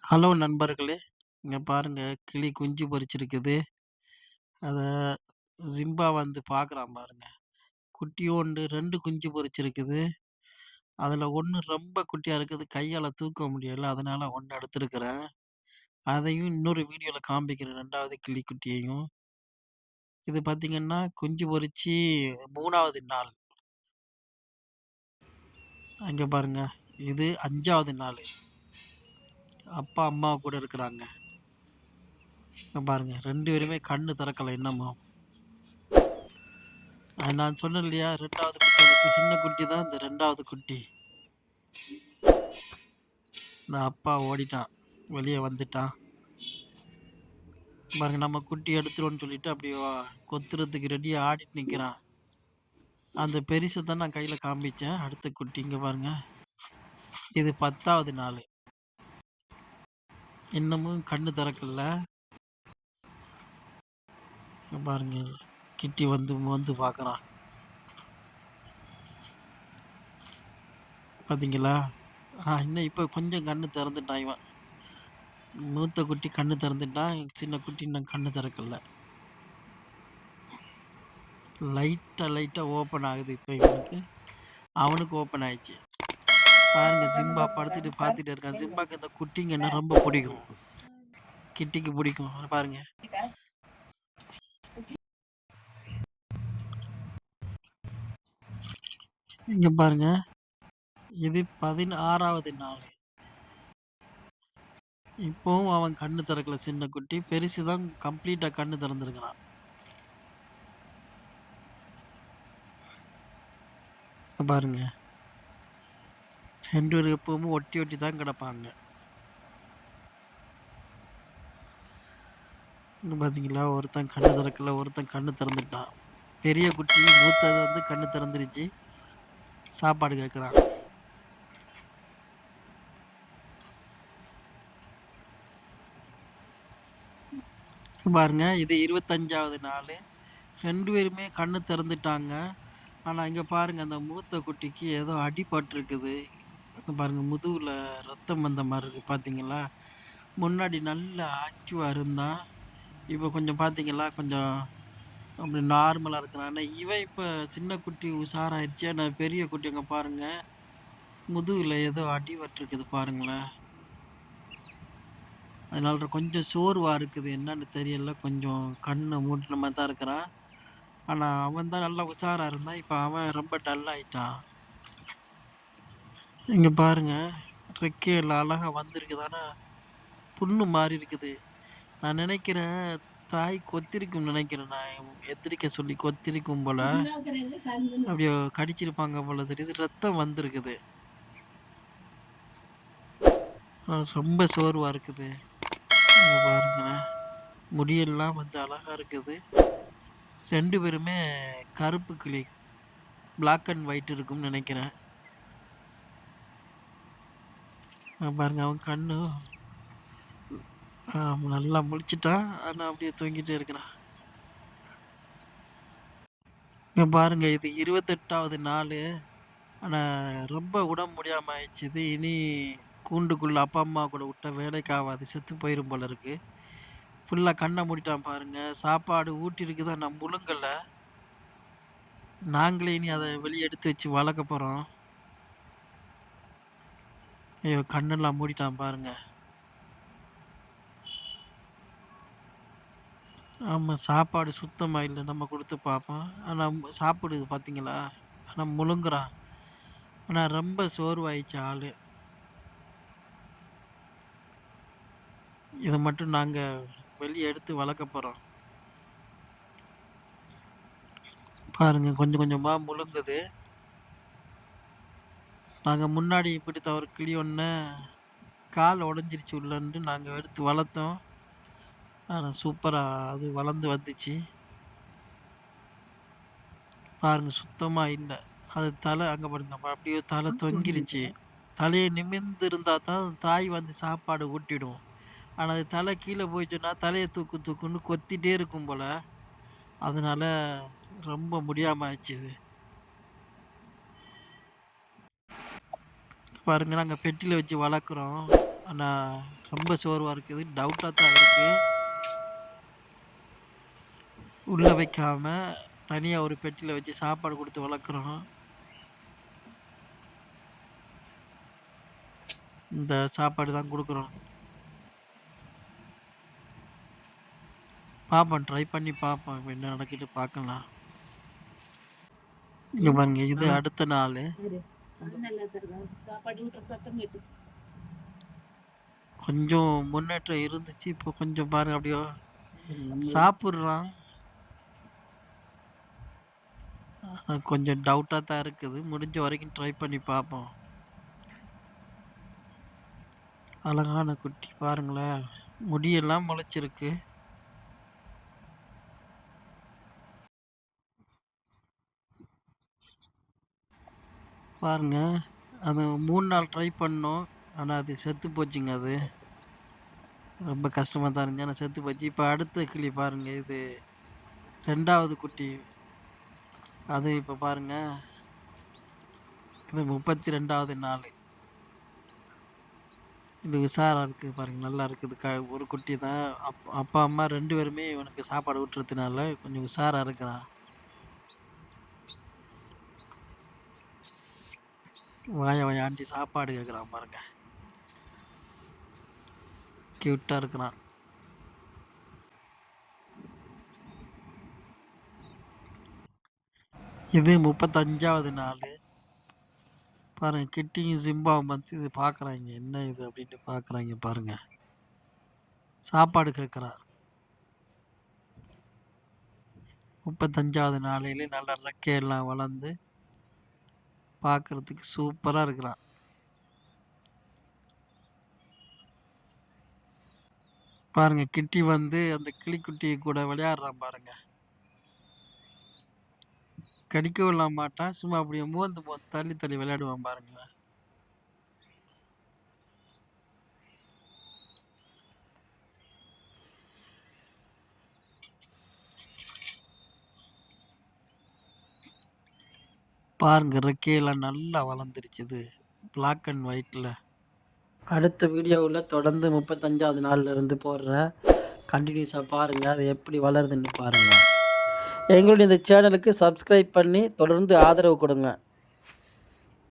Hello நண்பர்களே! இங்க பாருங்க கிளி குஞ்சு பொரிச்சிருக்குது. அத ஜிம்பா வந்து பார்க்குறான் பாருங்க. குட்டியோண்டு 2 குஞ்சு பொரிச்சிருக்குது. அதுல 1 ரொம்ப குட்டியா இருக்குது. கையால தூக்க முடியல. அதனால 1 எடுத்திருக்கிறேன். அதையும் இன்னொரு வீடியோல காண்பிக்கிறேன் 2வது கிளிக்குட்டியையும். இது பார்த்தீங்கன்னா, குஞ்சு பொரிச்சு 3வது நாள். அங்க பாருங்க. இது 5வது நாளு. அப்பா, அம்மா கூட இருக்கிறாங்க. இங்க பாருங்க 2 பேருமே கண்ணு திறக்கல இன்னமும். நான் சொன்னேன் இல்லையா 2வது குட்டி அந்த சின்ன குட்டி தான் இந்த 2வது குட்டி. இந்த அப்பா ஓடிட்டான். வெளிய வந்துட்டான். பாருங்க நம்ம குட்டி எடுத்துருவோம்ன்னு சொல்லிட்டு அப்படியே கொத்துறதுக்கு ரெடியா ஆடிட்டு நிக்கிறான். அந்த பெரிச தான் நான் கையில காண்பிச்சேன். அடுத்த குட்டி இங்க பாருங்க. இது 10வது நாளு. இன்னமும் கண்ணு திறக்கல. இங்க பாருங்க. கிட்டி வந்து மோந்து பார்க்குறான். பார்த்தீங்களா? இன்னும் இப்ப கொஞ்சம் கண்ணு திறந்துட்டான் இவன். மூத்த குட்டி கண்ணு திறந்துட்டான். சின்ன குட்டி இன்னும் கண்ணு திறக்கல. லைட்டா ஓப்பன் ஆகுது இப்ப இவனுக்கு. அவனுக்கு ஓப்பன் ஆயிடுச்சு. பாருங்க சிம்பா படுத்துட்டு பார்த்துட்டு இருக்கான். சிம்பாக்கு இந்த குட்டிங்கன்னா ரொம்ப பிடிக்கும். கிட்டிக்கு பிடிக்கும். பாருங்க. இங்க பாருங்க. இது 16வது நாள். இப்பவும் அவன் கண்ணு திறக்கல சின்ன குட்டி. பெருசு தான் கம்ப்ளீட்டா கண்ணு திறந்திருக்கிறான். பாருங்க. 2 பேரும் எப்பவும் ஒட்டி ஒட்டி தான் கிடப்பாங்க. இங்க பாத்தீங்களா? ஒருத்தன் கண்ணு திறக்கல, ஒருத்தன் கண்ணு திறந்துட்டான். பெரிய குட்டி மூத்தது வந்து கண்ணு திறந்துருச்சு. சாப்பாடு கேட்குறான். பாருங்க இது 25வது நாள். 2 பேருமே கண்ணு திறந்துட்டாங்க. ஆனா இங்க பாருங்க அந்த மூத்த குட்டிக்கு ஏதோ அடிபட்டுருக்குது. அங்க பாருங்க முதுகுல ரத்தம் வந்த மாரி இருக்கு பார்த்தீங்களா? முன்னாடி நல்லா ஆக்டிவா இருந்தான். இப்ப கொஞ்சம் பார்த்தீங்களா? கொஞ்சம் அப்படி நார்மலா இருக்கிறான். ஆனா இவன் இப்ப சின்ன குட்டி உஷாராயிருச்சு. ஆனா பெரிய குட்டி அங்க பாருங்க. முதுகுல ஏதோ அடிபட்டுருக்குது பாருங்களேன். அதனால கொஞ்சம் சோர்வா இருக்குது. என்னன்னு தெரியல. கொஞ்சம் கண்ண மூடின மாரி தான் இருக்கிறான். ஆனா அவன் தான் நல்லா உஷாரா இருந்தான். இப்ப அவன் ரொம்ப டல் ஆயிட்டான். இங்க பாருங்க. ரெக்கையில அழகா வந்திருக்குது. ஆனா புண்ணு மாறி இருக்குது. நான் நினைக்கிறேன், தாய் கொத்திருக்கும்னு நினைக்கிறேன். நான் எத்திரிக்க சொல்லி கொத்திருக்கும் போல. அப்படியே கடிச்சிருப்பாங்க போல தெரியுது. ரத்தம் வந்திருக்குது. ரொம்ப சோர்வா இருக்குது. இங்க பாருங்களேன். முடியெல்லாம் வந்து அழகா இருக்குது. 2 பேருமே கருப்பு கிளி. பிளாக் அண்ட் ஒயிட் இருக்கும்னு நினைக்கிறேன். பாருங்க அவன் கண்ணு நல்லா முழிச்சுட்டான். ஆனா அப்படியே தூங்கிட்டே இருக்கிறான். இங்க பாருங்க இது 28வது நாளு. ஆனா ரொம்ப உடம்பு முடியாம ஆயிடுச்சு. இது இனி கூண்டுக்குள்ள அப்பா, அம்மா கூட விட்டா வேலைக்கு ஆவாது. செத்து போயிரும் போல இருக்கு. ஃபுல்லா கண்ண மூடிட்டான் பாருங்க. சாப்பாடு ஊட்டியிருக்குது. ஆனா முழுங்கல. நாங்களே இனி அத வெளிய எடுத்து வச்சு வளர்க்க போறோம். ஐயோ! கண்ணெல்லாம் மூடிட்டான் பாருங்க. ஆமா சாப்பாடு சுத்தமா இல்ல. நம்ம குடுத்து பார்ப்போம். ஆனா சாப்பிடுது பார்த்தீங்களா? ஆனா முழுங்குறான். ஆனா ரொம்ப சோர்வாயிடுச்சு ஆளு. இத மட்டும் நாங்க வெளிய எடுத்து வளர்க்க போறோம். பாருங்க கொஞ்சம் கொஞ்சமா முழுங்குது. நாங்க முன்னாடி இப்படித்தான் ஒரு கிளி ஒண்ண கால் உடைஞ்சிருச்சு உள்ளன்னு நாங்க எடுத்து வளர்த்தோம். ஆனா சூப்பரா அது வளர்ந்து வந்துச்சு. பாருங்க சுத்தமா இல்ல. அது தலை அங்க பாருங்க அப்படியே தலை தொங்கிருச்சு. தலைய நிமிர்ந்து இருந்தா தான் தாய் வந்து சாப்பாடு ஊட்டிடும். ஆனா அது தலை கீழ போயிடுச்சுன்னா, தலைய தூக்கு தூக்குன்னு கொத்திட்டே இருக்கும் போல. அதனால ரொம்ப முடியாம ஆயிடுச்சு இது. பாருங்க நாங்க பெட்டில வச்சு வளர்க்குறோம். ஆனால் ரொம்ப சோர்வாக இருக்குது, டவுட்டாக தான் இருக்குது. உள்ளே வைக்காம தனியாக ஒரு பெட்டியில் வச்சு சாப்பாடு கொடுத்து வளர்க்குறோம். இந்த சாப்பாடு தான் கொடுக்குறோம். பார்ப்போம், ட்ரை பண்ணி பார்ப்போம் இப்ப என்ன நடக்குது பார்க்கலாம். இங்கே பாருங்க, இது அடுத்த நாள். கொஞ்சம் முன்னேற்றம் இருந்துச்சு, இப்போ கொஞ்சம் பாருங்க அப்படியோ சாப்பிட்றான். கொஞ்சம் டவுட்டாக தான் இருக்குது, முடிஞ்ச வரைக்கும் ட்ரை பண்ணி பார்ப்போம். அழகான குட்டி பாருங்களேன், முடியெல்லாம் முளைச்சிருக்கு. பாருங்க, அது 3 நாள் ட்ரை பண்ணோம், ஆனால் அது செத்து போச்சுங்க. அது ரொம்ப கஷ்டமாக தான் இருந்துச்சு, ஆனால் செத்து போச்சு. இப்போ அடுத்த கிளி பாருங்க, இது 2வது குட்டி. அது இப்போ பாருங்க, இது 32வது நாள். இது உஷாராக இருக்குது பாருங்க, நல்லா இருக்குது. ஒரு குட்டி தான். அப்பா அம்மா 2 பேருமே இவனுக்கு சாப்பாடு ஊட்டுறதுனால கொஞ்சம் உஷாராக இருக்கிறான். வாயாண்டி சாப்பாடு கேட்குறான் பாருங்க, க்யூட்டாக இருக்கிறான். இது 35வது நாள். பாருங்க, கிட்டியும் சிம்பாவும் வந்து இது பார்க்குறாங்க, என்ன இது அப்படின்ட்டு பார்க்குறாங்க பாருங்க, சாப்பாடு கேட்குறான். 35வது நாளையிலே நல்ல ரெக்கையெல்லாம் வளர்ந்து பார்க்குறதுக்கு சூப்பராக இருக்கிறான். பாருங்க, கிட்டி வந்து அந்த கிளிக்குட்டி கூட விளையாடுறான் பாருங்க. கடிக்கவும் விட மாட்டான், சும்மா அப்படியே மோந்து தள்ளி தள்ளி விளையாடுவான் பாருங்களேன். பாருங்க, ரெக்கையெல்லாம் நல்லா வளர்ந்துருச்சுது, பிளாக் அண்ட் ஒயிட்டில். அடுத்த வீடியோவில் தொடர்ந்து 35வது நாள்ல இருந்து போடுறேன், கண்டினியூஸாக பாருங்கள், அது எப்படி வளருதுன்னு பாருங்கள். எங்களுடைய இந்த சேனலுக்கு சப்ஸ்கிரைப் பண்ணி தொடர்ந்து ஆதரவு கொடுங்க.